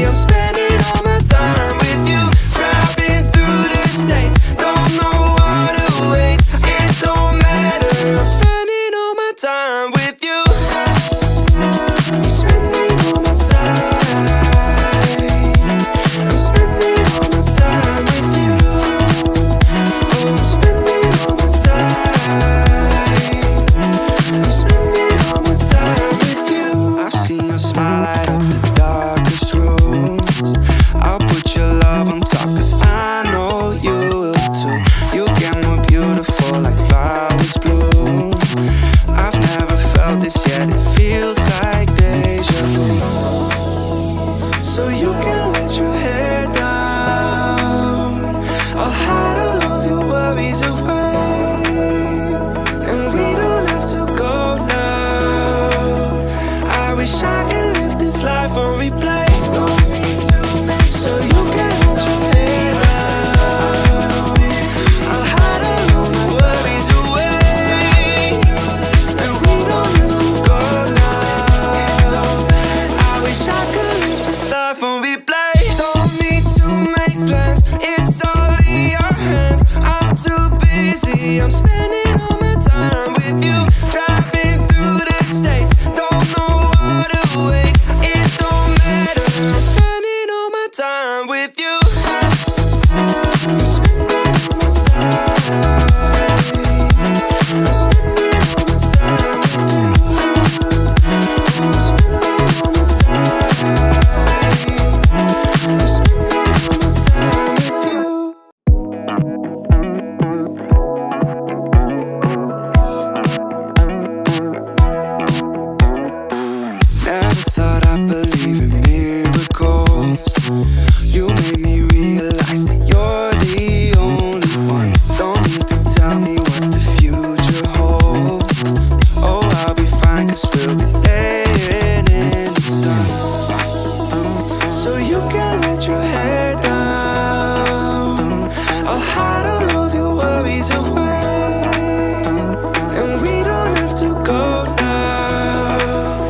busy, I'm spending all my time with you. Driving through the states, don't know what awaits. It don't matter, I'm spending all my time with you. I'm spending all my time. I'm spending all my time with you. Oh, I'm spending all my time. I'm spending all my time with you. I've seen your smile light up the darkest rooms. I'll put your love on top, 'cause I know you will too. You get more beautiful like flowers bloom. I've never felt this yet, it feels like deja vu. So you can let your hair down. I'll hide all of your worries away, and we don't have to go now. I wish I could live this life on replay. So you can let your hair down. I'll hide all of my worries away, and we don't have to go now. I wish I could live this life on replay. Don't need to make plans, it's all in your hands. I'm too busy, I'm spending all my time with you. Driving through the states, don't know what awaits. It don't matter, I'm spending all my time with you. I'm spending all my time. I'm spending all my time with you. I'm spending all my time. I'm spending all my time with you. Never thought I'd believe in miracles. You made me realize that you're the only one. Don't need to tell me what the future holds. Oh, I'll be fine, 'cause we'll be laying in the sun. So you can let your hair down. I'll hide all of your worries away, and we don't have to go now.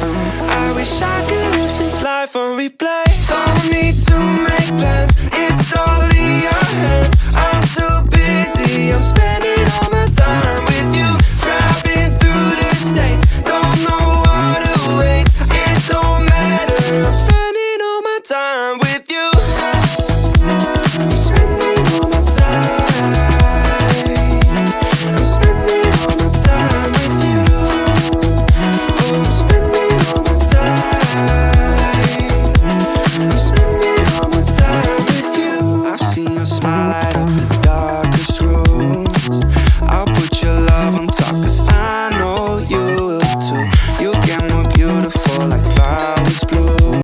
I wish I could live this life on replay. Don't need to make plans, it's all in your hands. I'm too busy, I'm spending all my time with